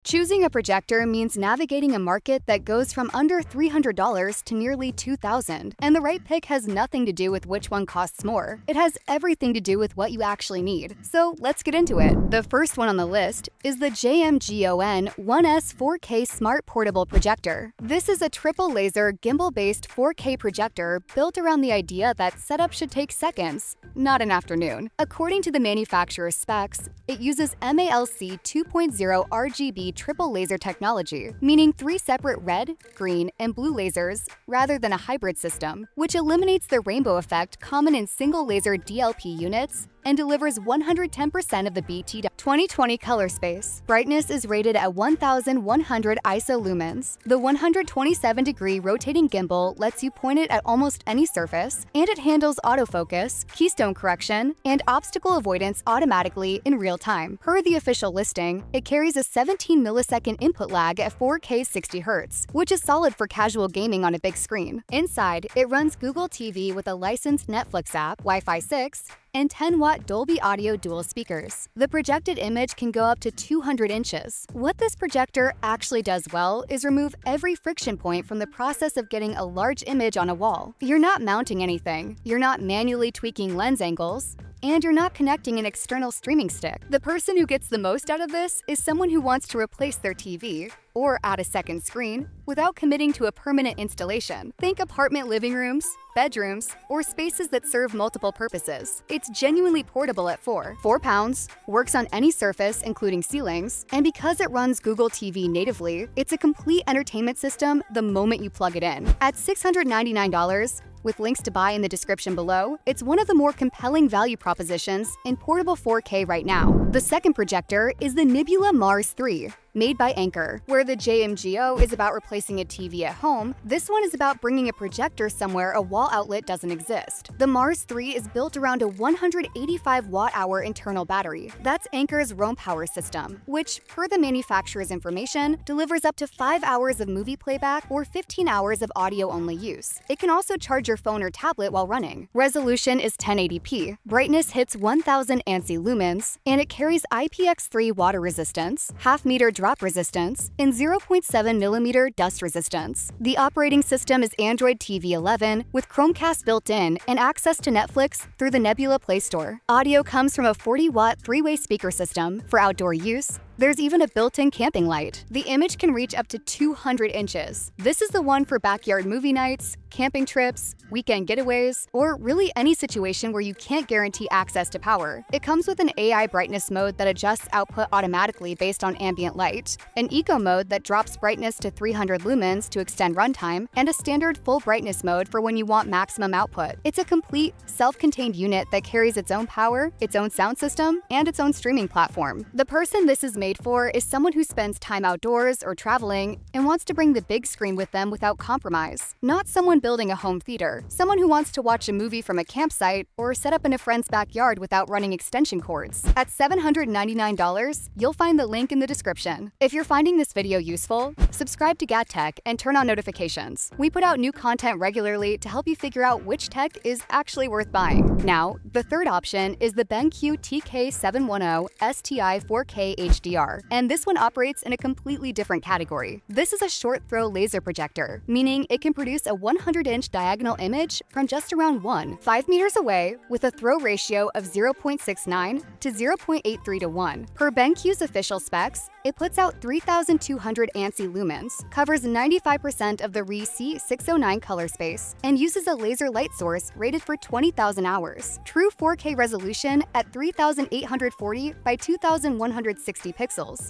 Choosing a projector means navigating a market that goes from under $300 to nearly $2,000, and the right pick has nothing to do with which one costs more. It has everything to do with what you actually need. So let's get into it. The first one on the list is the JMGO N1S 4K Smart Portable Projector. This is a triple laser gimbal-based 4K projector built around the idea that setup should take seconds, not an afternoon. According to the manufacturer's specs, it uses MALC 2.0 RGB triple laser technology, meaning 3 separate red, green, and blue lasers rather than a hybrid system, which eliminates the rainbow effect common in single laser DLP units and delivers 110% of the BT 2020 color space. Brightness is rated at 1100 ISO lumens. The 127-degree rotating gimbal lets you point it at almost any surface, and it handles autofocus, keystone correction, and obstacle avoidance automatically in real time. Per the official listing, it carries a 17-millisecond input lag at 4K 60Hz, which is solid for casual gaming on a big screen. Inside, it runs Google TV with a licensed Netflix app, Wi-Fi 6, and 10-watt Dolby Audio dual speakers. The projected image can go up to 200 inches. What this projector actually does well is remove every friction point from the process of getting a large image on a wall. You're not mounting anything, you're not manually tweaking lens angles, and you're not connecting an external streaming stick. The person who gets the most out of this is someone who wants to replace their TV or add a second screen without committing to a permanent installation. Think apartment living rooms, bedrooms, or spaces that serve multiple purposes. It's genuinely portable at 4 pounds, works on any surface including ceilings, and because it runs Google TV natively, it's a complete entertainment system the moment you plug it in. At $699, with links to buy in the description below, it's one of the more compelling value propositions in portable 4K right now. The second projector is the NEBULA MARS 3. Made by Anker. Where the JMGO is about replacing a TV at home, this one is about bringing a projector somewhere a wall outlet doesn't exist. The Mars 3 is built around a 185 watt-hour internal battery. That's Anker's Roam power system, which, per the manufacturer's information, delivers up to 5 hours of movie playback or 15 hours of audio-only use. It can also charge your phone or tablet while running. Resolution is 1080p, brightness hits 1000 ANSI lumens, and it carries IPX3 water resistance, half-meter drop resistance, and 0.7mm dust resistance. The operating system is Android TV 11 with Chromecast built in and access to Netflix through the Nebula Play Store. Audio comes from a 40-watt 3-way speaker system for outdoor use. There's even a built-in camping light. The image can reach up to 200 inches. This is the one for backyard movie nights, camping trips, weekend getaways, or really any situation where you can't guarantee access to power. It comes with an AI brightness mode that adjusts output automatically based on ambient light, an eco mode that drops brightness to 300 lumens to extend runtime, and a standard full brightness mode for when you want maximum output. It's a complete, self-contained unit that carries its own power, its own sound system, and its own streaming platform. The person this is made for is someone who spends time outdoors or traveling and wants to bring the big screen with them without compromise. Not someone building a home theater, someone who wants to watch a movie from a campsite or set up in a friend's backyard without running extension cords. At $799, you'll find the link in the description. If you're finding this video useful, subscribe to GATTech and turn on notifications. We put out new content regularly to help you figure out which tech is actually worth buying. Now, the third option is the BenQ TK710STi 4K HDR. And this one operates in a completely different category. This is a short-throw laser projector, meaning it can produce a 100-inch diagonal image from just around 5 meters away with a throw ratio of 0.69 to 0.83 to 1. Per BenQ's official specs, it puts out 3,200 ANSI lumens, covers 95% of the RE-C609 color space, and uses a laser light source rated for 20,000 hours. True 4K resolution at 3,840 by 2,160 pixels.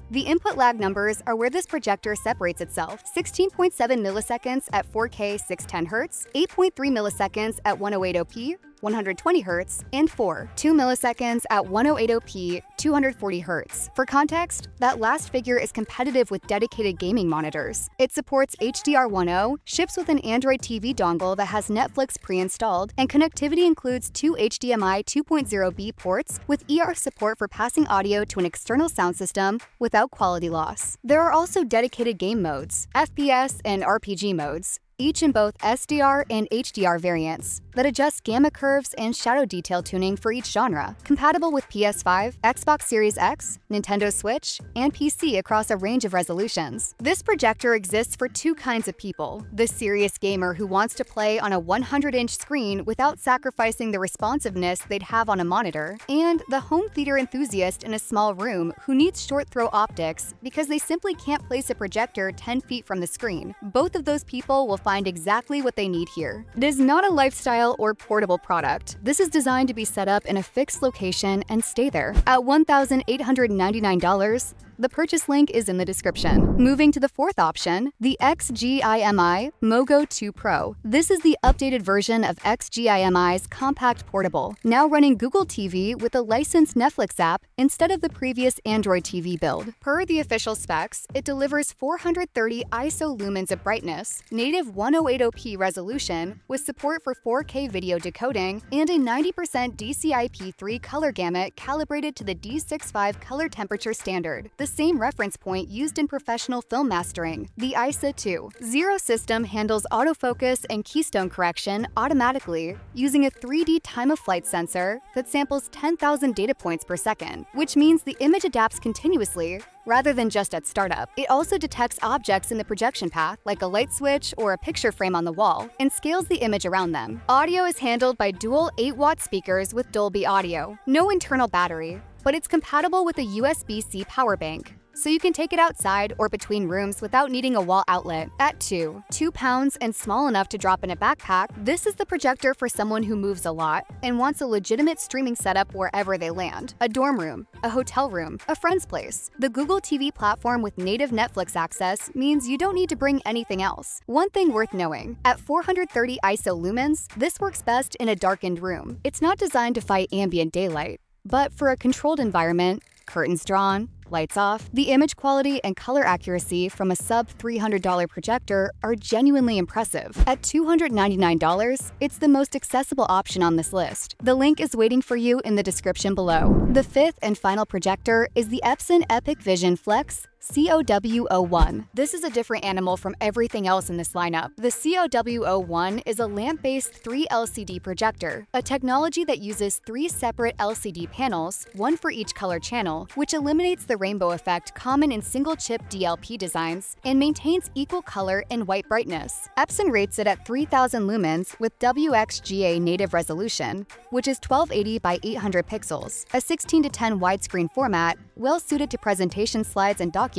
The input lag numbers are where this projector separates itself: 16.7 milliseconds at 4K 610Hz, 8.3 milliseconds at 108p, 120 Hz, and 2 milliseconds at 1080p, 240 Hz. For context, that last figure is competitive with dedicated gaming monitors. It supports HDR10, ships with an Android TV dongle that has Netflix pre-installed, and connectivity includes 2 HDMI 2.0B ports with ER support for passing audio to an external sound system without quality loss. There are also dedicated game modes, FPS and RPG modes, each in both SDR and HDR variants that adjust gamma curves and shadow detail tuning for each genre. Compatible with PS5, Xbox Series X, Nintendo Switch, and PC across a range of resolutions. This projector exists for two kinds of people: the serious gamer who wants to play on a 100-inch screen without sacrificing the responsiveness they'd have on a monitor, and the home theater enthusiast in a small room who needs short-throw optics because they simply can't place a projector 10 feet from the screen. Both of those people will find exactly what they need here. It is not a lifestyle or portable product. This is designed to be set up in a fixed location and stay there. At $1,899, the purchase link is in the description. Moving to the fourth option, the XGIMI MoGo 2 Pro. This is the updated version of XGIMI's compact portable, now running Google TV with a licensed Netflix app instead of the previous Android TV build. Per the official specs, it delivers 430 ISO lumens of brightness, native 1080p resolution with support for 4K video decoding, and a 90% DCI-P3 color gamut calibrated to the D65 color temperature standard, the same reference point used in professional film mastering. The ISA 2.0 system handles autofocus and keystone correction automatically using a 3D time-of-flight sensor that samples 10,000 data points per second, which means the image adapts continuously rather than just at startup. It also detects objects in the projection path, like a light switch or a picture frame on the wall, and scales the image around them. Audio is handled by dual 8-watt speakers with Dolby Audio. No internal battery, but it's compatible with a USB-C power bank, so you can take it outside or between rooms without needing a wall outlet. At 2 pounds and small enough to drop in a backpack, this is the projector for someone who moves a lot and wants a legitimate streaming setup wherever they land. A dorm room, a hotel room, a friend's place. The Google TV platform with native Netflix access means you don't need to bring anything else. One thing worth knowing, at 430 ISO lumens, this works best in a darkened room. It's not designed to fight ambient daylight, but for a controlled environment, curtains drawn, lights off, the image quality and color accuracy from a sub-$300 projector are genuinely impressive. At $299, it's the most accessible option on this list. The link is waiting for you in the description below. The fifth and final projector is the Epson EpiqVision Flex CO-W01. This is a different animal from everything else in this lineup. The CO-W01 is a lamp-based 3 LCD projector, a technology that uses 3 separate LCD panels, one for each color channel, which eliminates the rainbow effect common in single-chip DLP designs and maintains equal color and white brightness. Epson rates it at 3,000 lumens with WXGA native resolution, which is 1280 by 800 pixels, a 16:10 widescreen format, well-suited to presentation slides and documents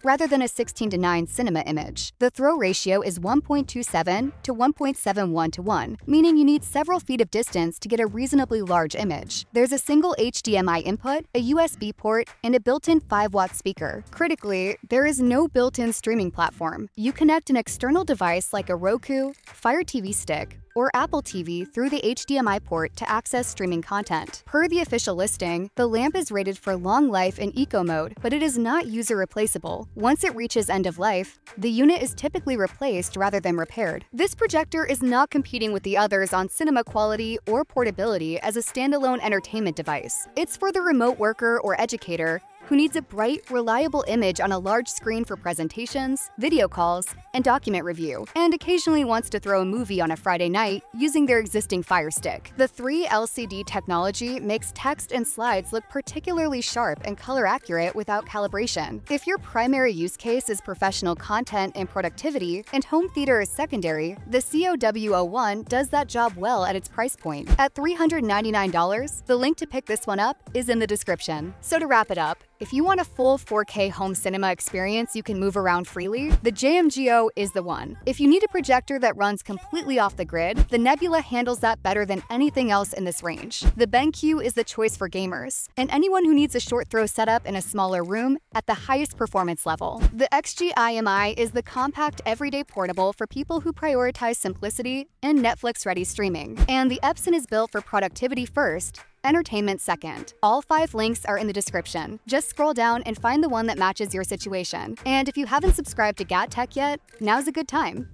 rather than a 16:9 cinema image. The throw ratio is 1.27 to 1.71 to 1, meaning you need several feet of distance to get a reasonably large image. There's a single HDMI input, a USB port, and a built-in 5-watt speaker. Critically, there is no built-in streaming platform. You connect an external device like a Roku, Fire TV Stick, or Apple TV through the HDMI port to access streaming content. Per the official listing, the lamp is rated for long life in eco mode, but it is not user replaceable. Once it reaches end of life, the unit is typically replaced rather than repaired. This projector is not competing with the others on cinema quality or portability as a standalone entertainment device. It's for the remote worker or educator who needs a bright, reliable image on a large screen for presentations, video calls, and document review, and occasionally wants to throw a movie on a Friday night using their existing Fire Stick. The 3 LCD technology makes text and slides look particularly sharp and color accurate without calibration. If your primary use case is professional content and productivity, and home theater is secondary, the CO-W01 does that job well at its price point. At $399, the link to pick this one up is in the description. So to wrap it up, if you want a full 4K home cinema experience you can move around freely, the JMGO is the one. If you need a projector that runs completely off the grid, the NEBULA handles that better than anything else in this range. The BenQ is the choice for gamers, and anyone who needs a short throw setup in a smaller room at the highest performance level. The XGIMI is the compact everyday portable for people who prioritize simplicity and Netflix-ready streaming. And the Epson is built for productivity first, entertainment second. All 5 links are in the description. Just scroll down and find the one that matches your situation. And if you haven't subscribed to GAT Tech yet, now's a good time.